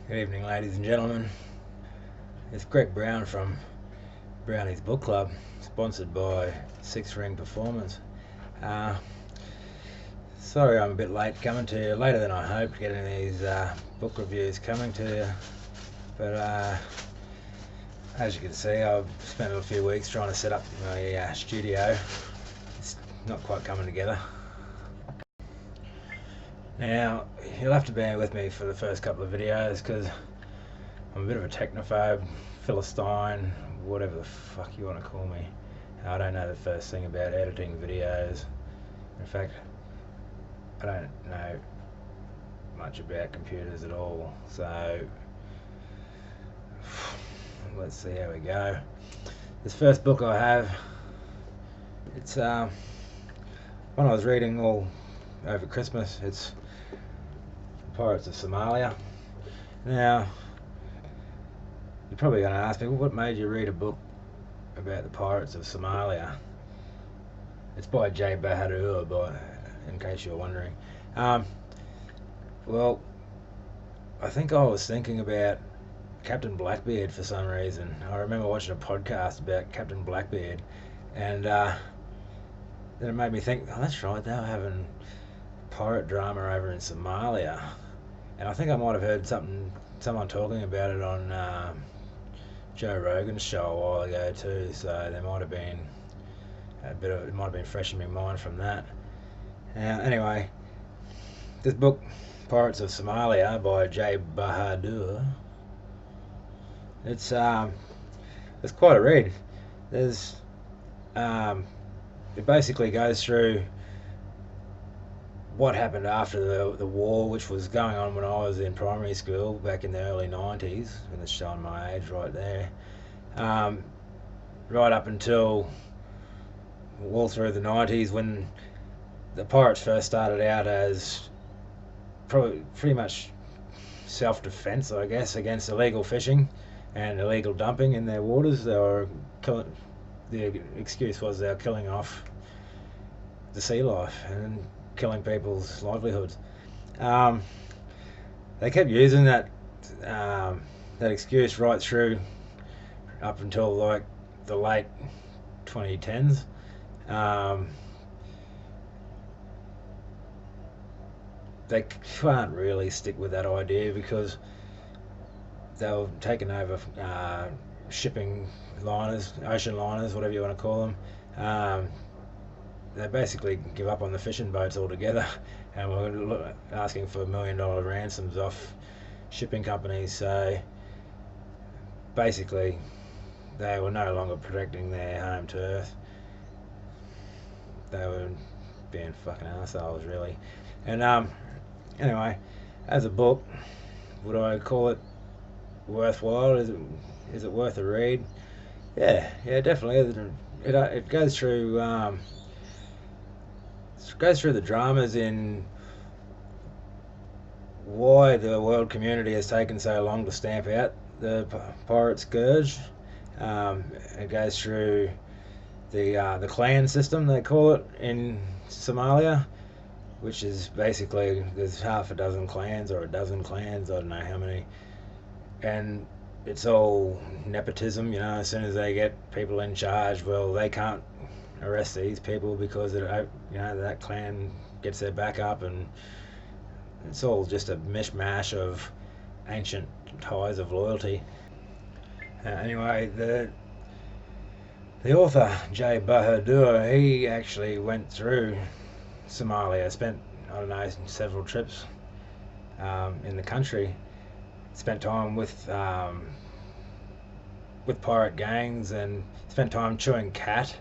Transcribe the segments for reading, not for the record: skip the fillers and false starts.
Good evening, ladies and gentlemen. It's Greg Brown from Browny's Book Club, sponsored by Six Ring Performance. Uh, Sorry I'm a bit late coming to you, later than I hoped, getting these book reviews coming to you. But as you can see, I've spent a few weeks trying to set up my studio. It's not quite coming together. Now, you'll have to bear with me for the first couple of videos because I'm a bit of a technophobe, philistine, whatever the fuck you want to call me. I don't know the first thing about editing videos. In fact, I don't know much about computers at all. So let's see how we go. This first book I have, it's one I was reading all over Christmas. It's Pirates of Somalia. Now, you're probably going to ask me, well, what made you read a book about the Pirates of Somalia? It's by Bahadur, in case you're wondering. Well, I think I was thinking about Captain Blackbeard for some reason. I remember watching a podcast about Captain Blackbeard, and then it made me think, oh, that's right, they were having pirate drama over in Somalia. And I think I might have heard someone talking about it on Joe Rogan's show a while ago too, so there might have been it might have been fresh in my mind from that. Anyway, this book, Pirates of Somalia by Bahadur, it's quite a read. There's it basically goes through what happened after the war, which was going on when I was in primary school back in the early 90s, and it's showing my age right there, right up until all through the 90s when the pirates first started out as pretty much self-defense, I guess, against illegal fishing and illegal dumping in their waters. The excuse was they were killing off the sea life and killing people's livelihoods. They kept using that excuse right through up until like the late 2010s. They can't really stick with that idea because they were taking over shipping liners, ocean liners, whatever you want to call them. They basically give up on the fishing boats altogether, and we're asking for $1 million ransoms off shipping companies. So basically, they were no longer protecting their home turf. They were being fucking assholes, really. And anyway, as a book, would I call it worthwhile? Is it worth a read? Yeah, definitely. It goes through the dramas in why the world community has taken so long to stamp out the pirate scourge. It goes through the clan system, they call it, in Somalia, which is basically there's half a dozen clans or a dozen clans, I don't know how many, and it's all nepotism. As soon as they get people in charge, well, they can't arrest these people because that clan gets their back up, and it's all just a mishmash of ancient ties of loyalty. Anyway, the author J. Bahadur, he actually went through Somalia, spent, I don't know, several trips in the country, spent time with pirate gangs, and spent time chewing cat.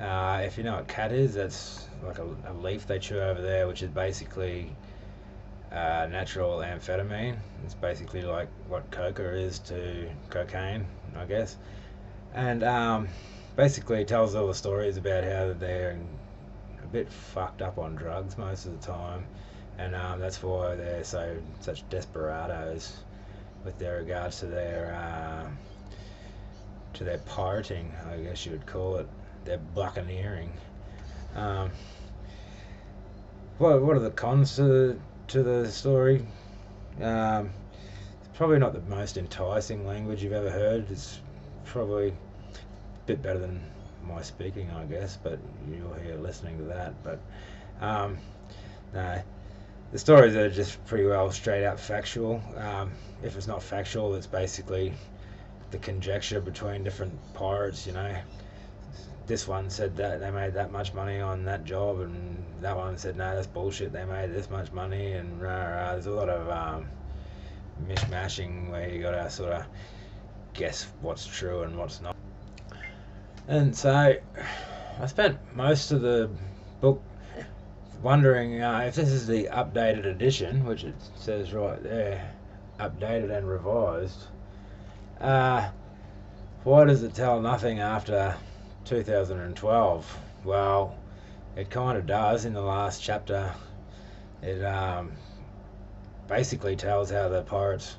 If you know what cat is, that's like a leaf they chew over there, which is basically natural amphetamine. It's basically like what coca is to cocaine, I guess. And basically tells all the stories about how they're a bit fucked up on drugs most of the time, and that's why they're such desperados with their regards to their pirating, I guess you would call it, their buccaneering. What are the cons to the story? probably not the most enticing language you've ever heard. It's probably a bit better than my speaking, I guess, but you'll hear listening to that. But um, no, the stories are just pretty well straight out factual. If it's not factual, it's basically the conjecture between different pirates. This one said that they made that much money on that job, and that one said no, that's bullshit. They made this much money, and there's a lot of mishmashing where you got to sort of guess what's true and what's not. And so I spent most of the book wondering if this is the updated edition, which it says right there, updated and revised. Why does it tell nothing after 2012? Well, it kind of does in the last chapter. It basically tells how the pirates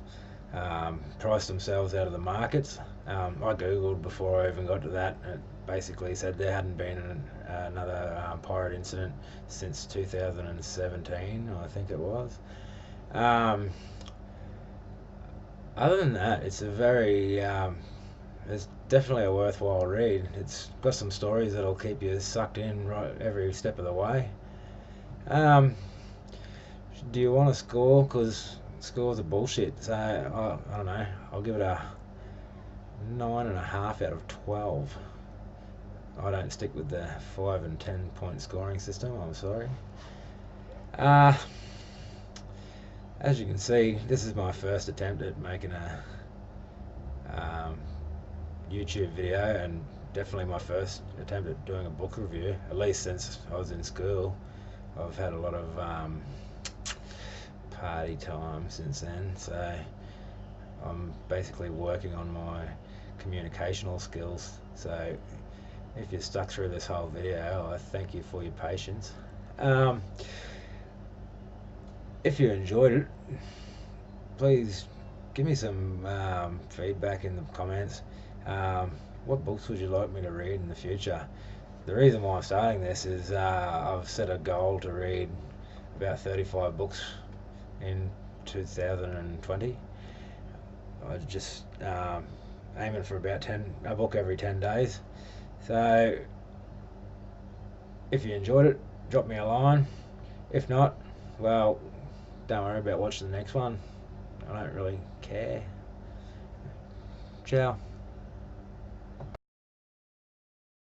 priced themselves out of the markets. I googled before I even got to that. It basically said there hadn't been another pirate incident since 2017, I think it was. Other than that, it's a very it's definitely a worthwhile read. It's got some stories that'll keep you sucked in right every step of the way. Um, do you want to score? Because scores are bullshit. So I don't know. I'll give it a 9.5 out of 12. I don't stick with the 5 and 10 point scoring system. I'm sorry. As you can see, this is my first attempt at making a YouTube video, and definitely my first attempt at doing a book review, at least since I was in school. I've had a lot of party time since then, so I'm basically working on my communicational skills. So if you're stuck through this whole video, I thank you for your patience. If you enjoyed it, please give me some feedback in the comments. What books would you like me to read in the future? The reason why I'm starting this is I've set a goal to read about 35 books in 2020. I just aiming for about a book every 10 days. So if you enjoyed it, drop me a line. If not, well, don't worry about watching the next one. I don't really care. Ciao.